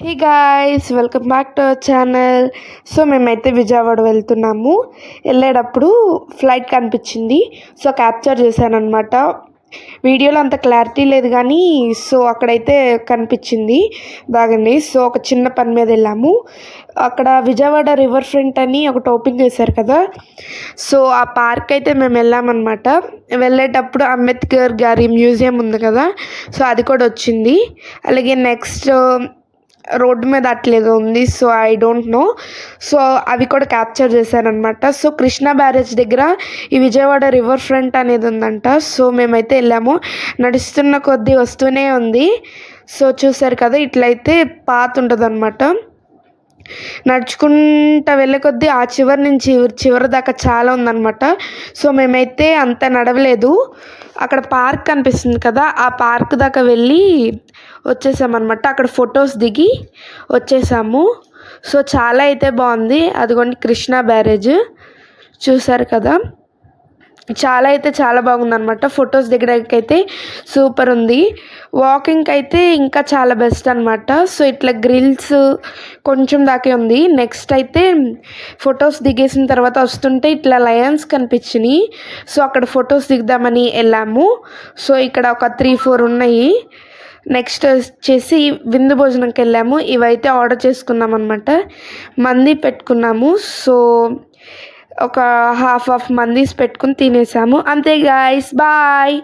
Hey guys, welcome back to our channel. So మేమైతే విజయవాడ వెళ్తున్నాము. వెళ్ళేటప్పుడు ఫ్లైట్ కనిపించింది. సో క్యాప్చర్ చేశాను అనమాట. వీడియోలో అంత క్లారిటీ లేదు కానీ సో అక్కడైతే కనిపించింది బాగండి. సో ఒక చిన్న పని మీద వెళ్ళాము. అక్కడ విజయవాడ రివర్ ఫ్రంట్ అని ఒకటి ఓపెన్ చేశారు కదా. సో ఆ పార్క్ అయితే మేము వెళ్ళామన్నమాట. వెళ్ళేటప్పుడు అంబేద్కర్ గారి మ్యూజియం ఉంది కదా, సో అది కూడా వచ్చింది. అలాగే నెక్స్ట్ రోడ్డు మీద అట్లేదో ఉంది, so I don't know. So అవి కూడా క్యాప్చర్ చేశానమాట. సో కృష్ణా బ్యారేజ్ దగ్గర ఈ విజయవాడ రివర్ ఫ్రంట్ అనేది ఉందంట. సో మేమైతే వెళ్ళాము. నడుస్తున్న కొద్దీ వస్తూనే ఉంది. సో చూసారు కదా, ఇట్లయితే పాత ఉంటుంది అనమాట. నడుచుకుంటూ వెళ్ళే కొద్దీ ఆ చివరి నుంచి చివరి దాకా చాలా ఉందన్నమాట. సో మేమైతే అంత నడవలేదు. అక్కడ పార్క్ కనిపిస్తుంది కదా, ఆ పార్క్ దాకా వెళ్ళి వచ్చేసామన్నమాట. అక్కడ ఫొటోస్ దిగి వచ్చేసాము. సో చాలా అయితే బాగుంది. అదిగోండి కృష్ణా బ్యారేజ్ చూసారు కదా, చాలా అయితే చాలా బాగుందన్నమాట. ఫొటోస్ దిగడానికి అయితే సూపర్ ఉంది. వాకింగ్కి అయితే ఇంకా చాలా బెస్ట్ అనమాట. సో ఇట్లా గ్రిల్స్ కొంచెం దాకే ఉంది. నెక్స్ట్ అయితే ఫొటోస్ దిగేసిన తర్వాత వస్తుంటే ఇట్లా లయన్స్ కనిపించినాయి. సో అక్కడ ఫొటోస్ దిగుదామని వెళ్ళాము. సో ఇక్కడ ఒక 3-4 ఉన్నాయి. నెక్స్ట్ వచ్చేసి విందు భోజనంకి వెళ్ళాము. ఇవైతే ఆర్డర్ చేసుకున్నాం అనమాట. మంది పెట్టుకున్నాము. సో ఒక హాఫ్ మందీస్ పెట్టుకుని తినేసాము. అంతే గాయ్స్, బాయ్.